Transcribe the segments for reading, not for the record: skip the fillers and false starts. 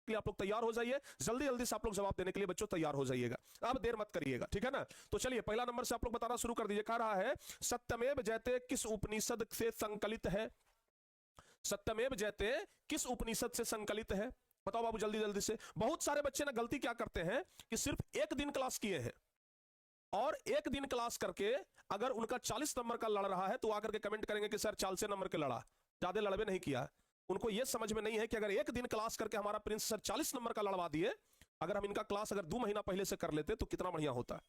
लिए आप लोग तैयार हो जाइए, जल्दी जल्दी से आप लोग जवाब देने के लिए बच्चों तैयार हो जाइएगा, अब देर मत करिएगा, ठीक है ना। तो चलिए पहला नंबर से आप लोग बताना शुरू कर दीजिए। कह रहा है सत्यमेव जयते किस उपनिषद से संकलित है? सत्यमेव जयते किस उपनिषद से संकलित है? बताओ बाबू जल्दी जल्दी से। बहुत सारे बच्चे ना गलती क्या करते हैं कि सिर्फ एक दिन क्लास किए हैं और एक दिन क्लास करके अगर उनका 40 नंबर का लड़ रहा है तो आकर के कमेंट करेंगे कि सर 40 नंबर के लड़ा, ज्यादा लड़बे नहीं किया। उनको यह समझ में नहीं है कि अगर एक दिन क्लास करके हमारा प्रिंस सर 40 नंबर का लड़वा दिए, अगर हम इनका क्लास अगर 2 महीना पहले से कर लेते तो कितना बढ़िया होता।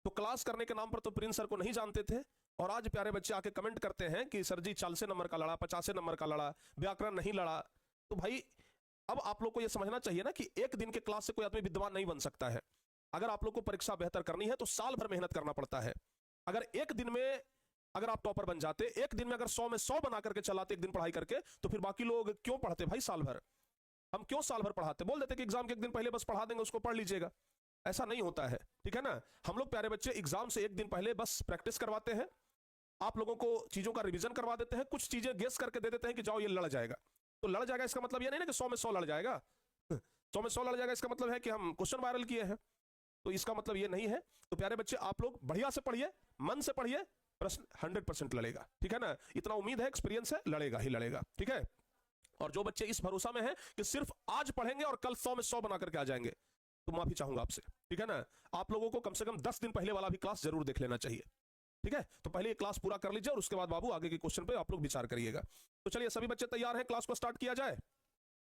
तो क्लास करने के नाम पर तो प्रिंस सर को नहीं जानते थे और आज प्यारे बच्चे आके कमेंट करते हैं कि सर जी 40 नंबर का लड़ा, 50 नंबर का लड़ा, व्याकरण नहीं लड़ा। तो भाई अब आप लोग को यह समझना चाहिए ना कि एक दिन के क्लास से कोई आदमी विद्वान नहीं बन सकता है। अगर आप लोग को परीक्षा बेहतर करनी है तो साल भर मेहनत करना पड़ता है। अगर एक दिन में अगर आप टॉपर बन जाते, एक दिन में अगर 100 में 100 बना करके चलाते एक दिन पढ़ाई करके, तो फिर बाकी लोग क्यों पढ़ते भाई साल भर? हम क्यों साल भर पढ़ाते? बोल देते कि एग्जाम के एक दिन पहले बस पढ़ा देंगे, उसको पढ़ लीजिएगा। ऐसा नहीं होता है, ठीक है ना। हम लोग प्यारे बच्चे एग्जाम से एक दिन पहले बस प्रैक्टिस करवाते हैं, आप लोगों को चीजों का रिवीजन करवा देते हैं, कुछ चीजें गेस करके दे देते हैं कि जाओ ये लड़ जाएगा। तो लड़ जाएगा इसका मतलब ये नहीं ना कि 100 में 100 लड़ जाएगा। 100 में 100 लड़ जाएगा इसका मतलब है कि हम क्वेश्चन वायरल किए हैं, तो इसका मतलब ये नहीं है। तो प्यारे बच्चे आप लोग बढ़िया से पढ़िए, मन से पढ़िए, प्रश्न 100% लड़ेगा, ठीक है ना। इतना उम्मीद है, एक्सपीरियंस है, लड़ेगा ही लड़ेगा, ठीक है। और जो बच्चे इस भरोसा में हैं कि सिर्फ आज पढ़ेंगे और कल 100 में 100 बना करके आ जाएंगे, तो माफी चाहूंगा आपसे, ठीक है ना। आप लोगों को कम से कम 10 दिन पहले वाला भी क्लास जरूर देख लेना चाहिए, ठीक है। तो पहले ये क्लास पूरा कर लीजिए और उसके बाद बाबू आगे के क्वेश्चन पे आप लोग विचार करिएगा। तो चलिए सभी बच्चे तैयार हैं, क्लास को स्टार्ट किया जाए,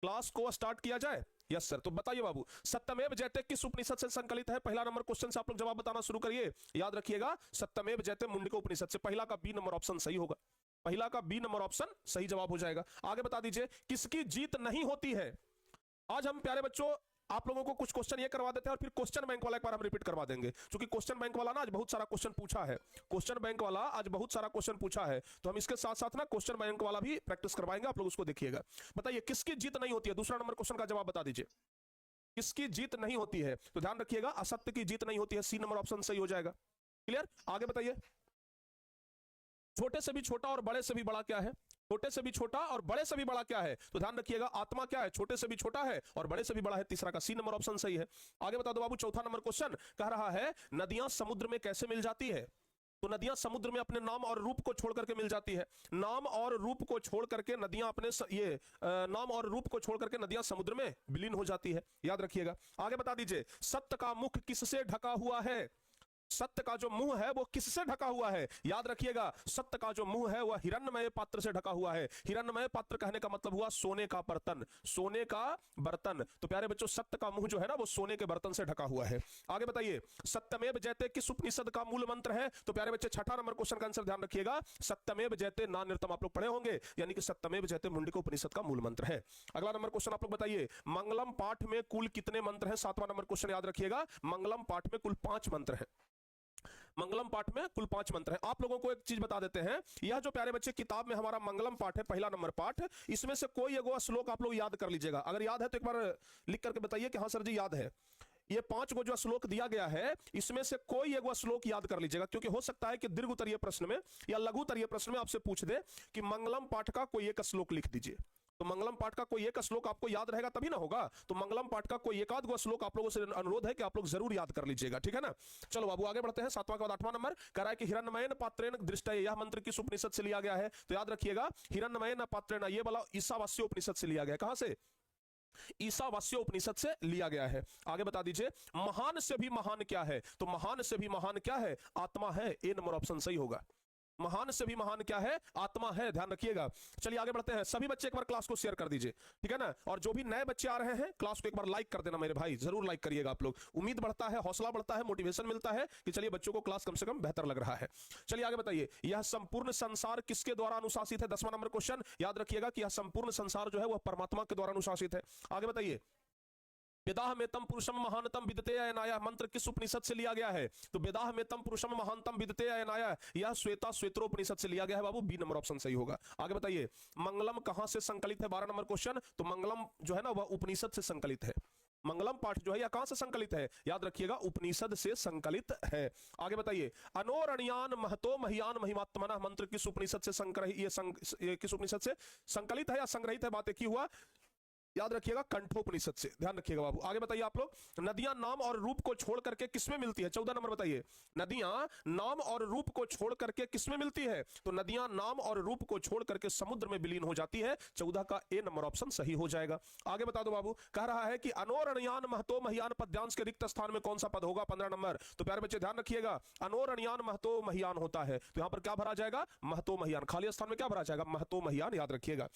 क्लास को स्टार्ट किया जाए। Yes sir. तो बताइए बाबू सत्यमेव जयते किस उपनिषद से संकलित है? पहला नंबर क्वेश्चन से आप लोग जवाब बताना शुरू करिए। याद रखिएगा सत्यमेव जयते मुंडको उपनिषद से। पहला का बी नंबर ऑप्शन सही होगा, पहला का बी नंबर ऑप्शन सही जवाब हो जाएगा। आगे बता दीजिए किसकी जीत नहीं होती है? आज हम प्यारे बच्चों आप लोगों को कुछ क्वेश्चन ये करवा देते हैं और फिर क्वेश्चन बैंक वाला एक बार हम रिपीट करवा देंगे, क्योंकि क्वेश्चन बैंक वाला ना आज बहुत सारा क्वेश्चन पूछा है। क्वेश्चन बैंक वाला आज बहुत सारा क्वेश्चन पूछा है, तो हम इसके साथ साथ ना क्वेश्चन बैंक वाला भी प्रैक्टिस करवाएंगे, आप लोग उसको देखिएगा। बताइए किसकी जीत नहीं होती है? दूसरा नंबर क्वेश्चन का जवाब बता दीजिए, किसकी जीत नहीं होती है? तो ध्यान रखिएगा असत्य की जीत नहीं होती है, सी नंबर ऑप्शन सही हो जाएगा। क्लियर? आगे बताइए छोटे से भी छोटा और बड़े से भी बड़ा क्या है? छोटे से भी छोटा और बड़े से भी बड़ा क्या है? तो ध्यान रखिएगा आत्मा क्या है? छोटे से भी छोटा है और बड़े से भी बड़ा है, तीसरा का सी नंबर ऑप्शन सही है। आगे बता दो बाबू चौथा नंबर क्वेश्चन कह रहा है नदियां समुद्र में कैसे मिल जाती है? तो नदियां समुद्र में अपने नाम और रूप को छोड़ करके मिल जाती है। नाम और रूप को छोड़ करके नदियां अपने नाम और रूप को छोड़ करके नदियां समुद्र में विलीन हो जाती है, याद रखिएगा। आगे बता दीजिए सत्य का मुख किससे ढका हुआ है? सत्य का जो मुंह है वो किससे ढका हुआ है? याद रखिएगा सत्य का जो मुंह है वह हिरण्मय पात्र से ढका हुआ है। हिरण्मय पात्र कहने का मतलब हुआ सोने का बर्तन, सोने का बर्तन। तो प्यारे बच्चों सत्य का मुंह जो है ना वो सोने के बर्तन से ढका हुआ है। आगे बताइए सत्यमेव जयते किस उपनिषद का मूल मंत्र है? तो प्यारे बच्चे छठा नंबर क्वेश्चन का आंसर ध्यान रखिएगा सत्यमेव जयते ना नृतम आप लोग पढ़े होंगे, यानी कि सत्यमेव जयते मुंडको उपनिषद का मूल मंत्र है। अगला नंबर क्वेश्चन आप लोग बताइए मंगलम पाठ में कुल कितने मंत्र हैं? सातवां नंबर क्वेश्चन याद रखिएगा मंगलम पाठ में कुल 5 मंत्र हैं। मंगलम पाठ में कुल 5 मंत्र हैं। आप लोगों को एक चीज बता देते हैं, यह जो प्यारे बच्चे किताब में हमारा मंगलम पाठ है, पहला नंबर पाठ, इसमें से कोई एगो श्लोक आप लोग याद कर लीजिएगा। अगर याद है तो एक बार लिख करके बताइए कि हाँ सर जी याद है। ये 5 गो जो श्लोक दिया गया है इसमें से कोई एगो श्लोक याद कर लीजिएगा, क्योंकि हो सकता है कि दीर्घ उत्तरीय प्रश्न में या लघु उत्तरीय प्रश्न में आपसे पूछ दे कि मंगलम पाठ का कोई एक श्लोक लिख दीजिए। तो मंगलम पाठ का कोई एक श्लोक आपको याद रहेगा तभी ना होगा। तो मंगलम पाठ का कोई एकाध गो श्लोक आप लोगों से अनुरोध है कि आप लोग जरूर याद कर लीजिएगा, ठीक है ना। चलो बाबू आगे बढ़ते हैं। 7वां के बाद 8वां नंबर कह रहा है कि हिरण्मयेन पात्रेण दृष्टये, यह मंत्र किस उपनिषद से लिया गया है? तो याद रखिएगा हिरण्मयेन पात्रेण ये वाला ईशावास्य उपनिषद से लिया गया है। कहां से? ईशावास्य उपनिषद से लिया गया है। आगे बता दीजिए महान से भी महान क्या है? तो महान से भी महान क्या है? आत्मा है, ए नंबर ऑप्शन सही होगा। महान से भी महान क्या है? आत्मा है, ध्यान रखिएगा। चलिए आगे बढ़ते हैं। सभी बच्चे एक बार क्लास को शेयर कर दीजिए, ठीक है ना। और जो भी नए बच्चे आ रहे हैं क्लास को एक बार लाइक कर देना मेरे भाई, जरूर लाइक करिएगा आप लोग। उम्मीद बढ़ता है, हौसला बढ़ता है, मोटिवेशन मिलता है कि चलिए बच्चों को क्लास कम से कम बेहतर लग रहा है। चलिए आगे बताइए यह संपूर्ण संसार किसके द्वारा अनुशासित है? 10वां नंबर क्वेश्चन याद रखिएगा कि यह संपूर्ण संसार जो है वह परमात्मा के द्वारा अनुशासित है। आगे बताइए वेदाह में तम पुरुषम महानतम विदते अयनाया मंत्र किस उपनिषद से लिया गया है? तो वेदाह में तम पुरुषम महानतम विदते अयनाया यह श्वेता श्वेत्रोपनिषद से लिया गया है बाबू, बी नंबर ऑप्शन सही होगा। आगे बताइए मंगलम कहां से संकलित है? 12 नंबर क्वेश्चन। तो मंगलम जो है ना वह उपनिषद से संकलित है। मंगलम पाठ जो है यह कहां से संकलित है? याद रखिएगा उपनिषद से संकलित है। आगे बताइए अनोरणियान महतो महियान महिमात्मना मंत्र किस उपनिषद से किस उपनिषद से संकलित है या संग्रहित है? बात एक ही हुआ। याद रखिएगा कंठोपनिषद से, ध्यान रखिएगा बाबू। आगे बताइए आप लोग, नदियां नाम और रूप को छोड़ करके किसमें मिलती है? 14 नंबर बताइए, नदियां नाम और रूप को छोड़ करके किसमें मिलती है? तो नदियां नाम और रूप को छोड़ करके समुद्र में विलीन हो जाती है। 14 का ए नंबर ऑप्शन सही हो जाएगा। आगे बता दो बाबू, कह रहा है कि अनोरणयान महतो महियान पद्यांश के रिक्त स्थान में कौन सा पद होगा? 15 नंबर। तो प्यारे बच्चे ध्यान रखिएगा, अनोरणयान महतो महियान होता है, तो यहां पर क्या भरा जाएगा? महतो महियान। खाली स्थान में क्या भरा जाएगा? महतो महियान, याद रखिएगा।